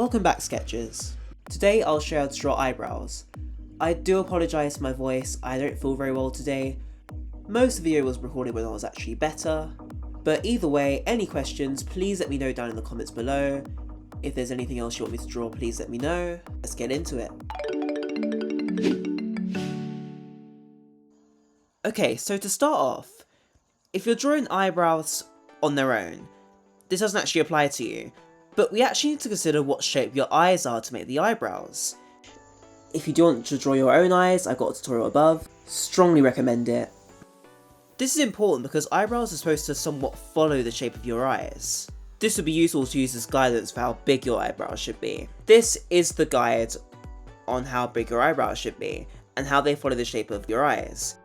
Welcome back, sketchers. Today I'll show you how to draw eyebrows. I do apologise for my voice, I don't feel very well today. Most of the video was recorded when I was actually better. But either way, any questions, please let me know down in the comments below. If there's anything else you want me to draw, please let me know. Let's get into it. Okay, so to start off, if you're drawing eyebrows on their own, this doesn't actually apply to you, but we actually need to consider what shape your eyes are to make the eyebrows. If you do want to draw your own eyes, I've got a tutorial above, strongly recommend it. This is important because eyebrows are supposed to somewhat follow the shape of your eyes. This would be useful to use as guidance for how big your eyebrows should be. This is the guide on how big your eyebrows should be, and how they follow the shape of your eyes.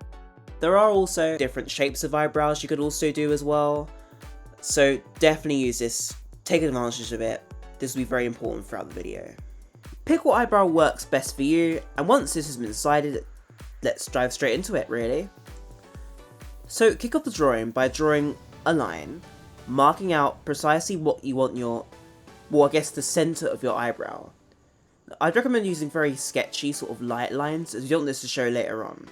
There are also different shapes of eyebrows you could also do as well, so definitely use this, take advantage of it. This will be very important throughout the video. Pick what eyebrow works best for you, and once this has been decided, let's dive straight into it really. So kick off the drawing by drawing a line, marking out precisely what you want the centre of your eyebrow. I'd recommend using very sketchy sort of light lines as you don't want this to show later on.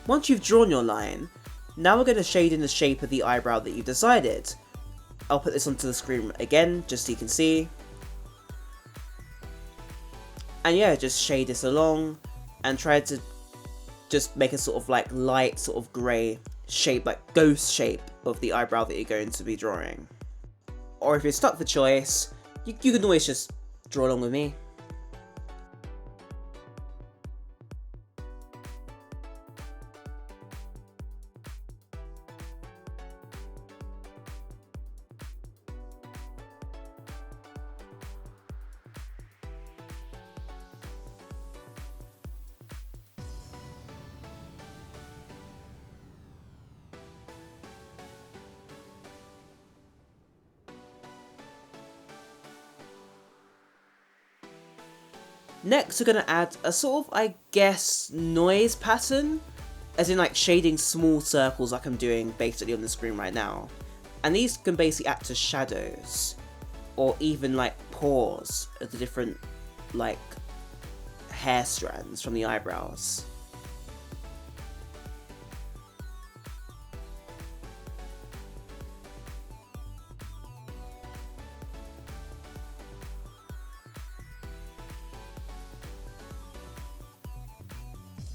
Once you've drawn your line, now we're going to shade in the shape of the eyebrow that you've decided. I'll put this onto the screen again, just so you can see. And yeah, just shade this along, and try to just make a sort of like light sort of grey shape, like ghost shape of the eyebrow that you're going to be drawing. Or if you're stuck for choice, you can always just draw along with me. Next, we're going to add a sort of, I guess, noise pattern, as in like shading small circles like I'm doing basically on the screen right now. And these can basically act as shadows, or even like pores of the different like hair strands from the eyebrows.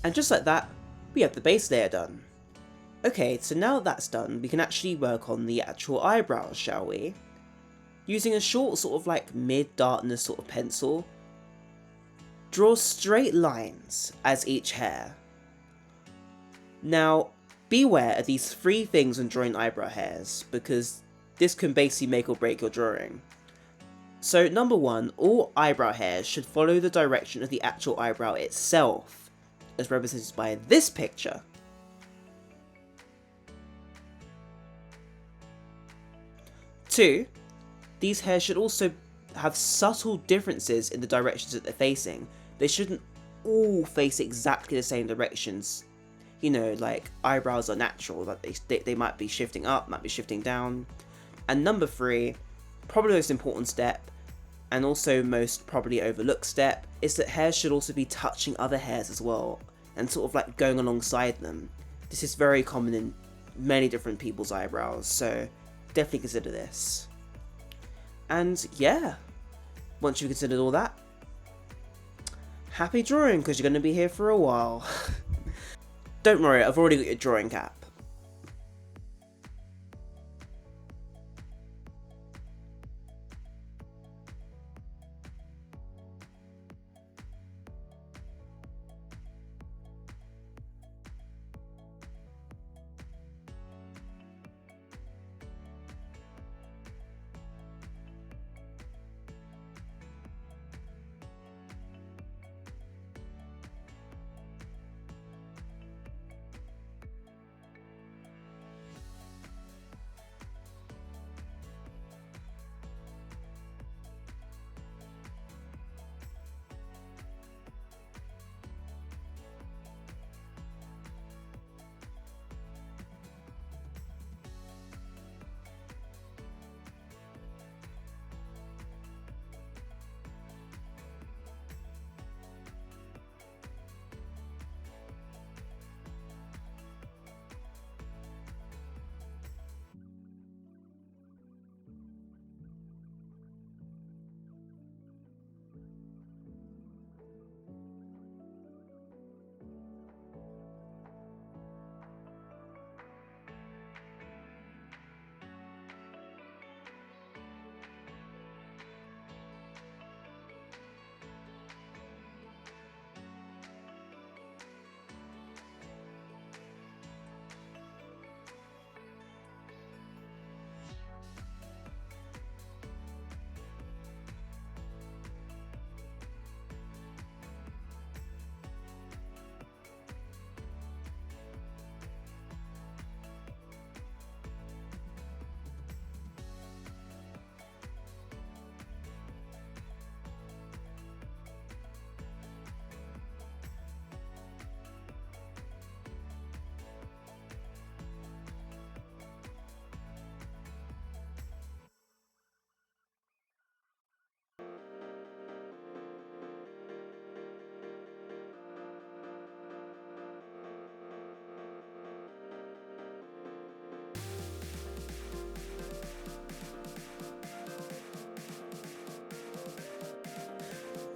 And just like that, we have the base layer done. Okay, so now that that's done, we can actually work on the actual eyebrows, shall we? Using a short sort of like mid-darkness sort of pencil, draw straight lines as each hair. Now, beware of these three things when drawing eyebrow hairs, because this can basically make or break your drawing. So number one, all eyebrow hairs should follow the direction of the actual eyebrow itself, as represented by this picture. Two, these hairs should also have subtle differences in the directions that they're facing. They shouldn't all face exactly the same directions. You know, like eyebrows are natural, that they might be shifting up, might be shifting down. And number three, probably the most important step, and also most probably overlooked step, is that hairs should also be touching other hairs as well, and sort of like going alongside them. This is very common in many different people's eyebrows, so definitely consider this. And yeah, once you've considered all that, happy drawing, because you're going to be here for a while. Don't worry, I've already got your drawing cap.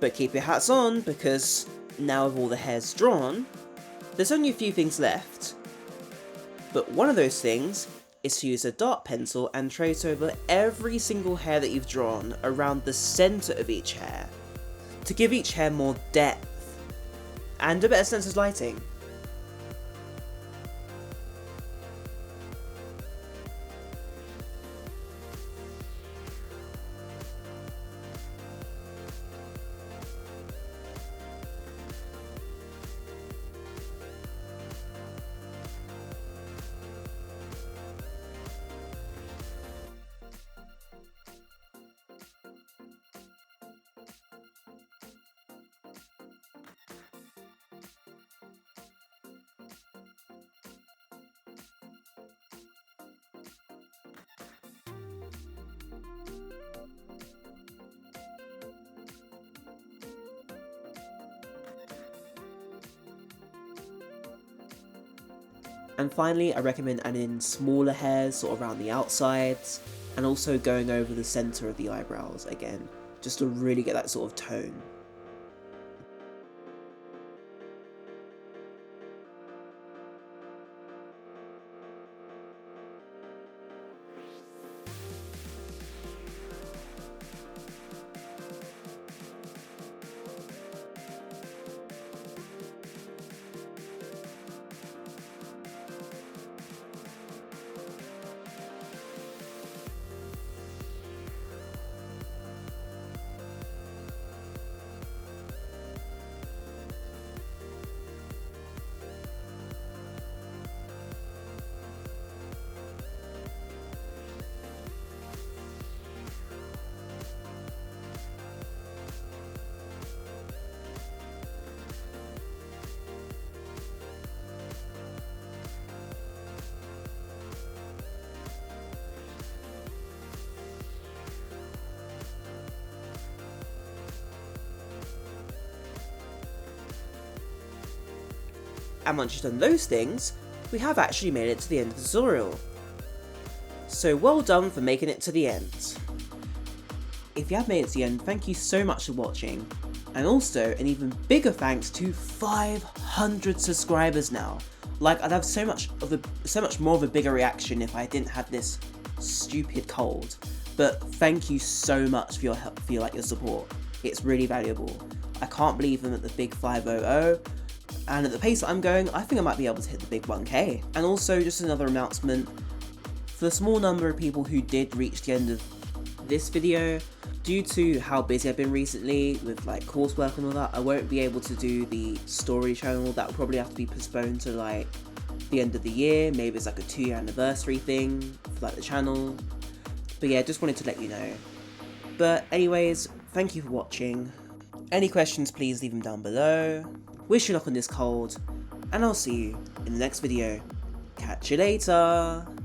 But keep your hats on, because now with all the hairs drawn, there's only a few things left. But one of those things is to use a dart pencil and trace over every single hair that you've drawn around the centre of each hair, to give each hair more depth and a better sense of lighting. And finally, I recommend adding in smaller hairs sort of around the outsides, and also going over the centre of the eyebrows again, just to really get that sort of tone. And once you've done those things, we have actually made it to the end of the tutorial. So well done for making it to the end. If you have made it to the end, thank you so much for watching. And also, an even bigger thanks to 500 subscribers now. Like, I'd have so much more of a bigger reaction if I didn't have this stupid cold. But thank you so much for your help, for your support. It's really valuable. I can't believe I'm at the big 500. And at the pace that I'm going, I think I might be able to hit the big 1k. And also, just another announcement, for the small number of people who did reach the end of this video, due to how busy I've been recently with like coursework and all that, I won't be able to do the story channel. That will probably have to be postponed to like the end of the year. Maybe it's like a 2-year anniversary thing for like the channel. But yeah, just wanted to let you know. But anyways, thank you for watching. Any questions, please leave them down below. Wish you luck on this cold, and I'll see you in the next video. Catch you later!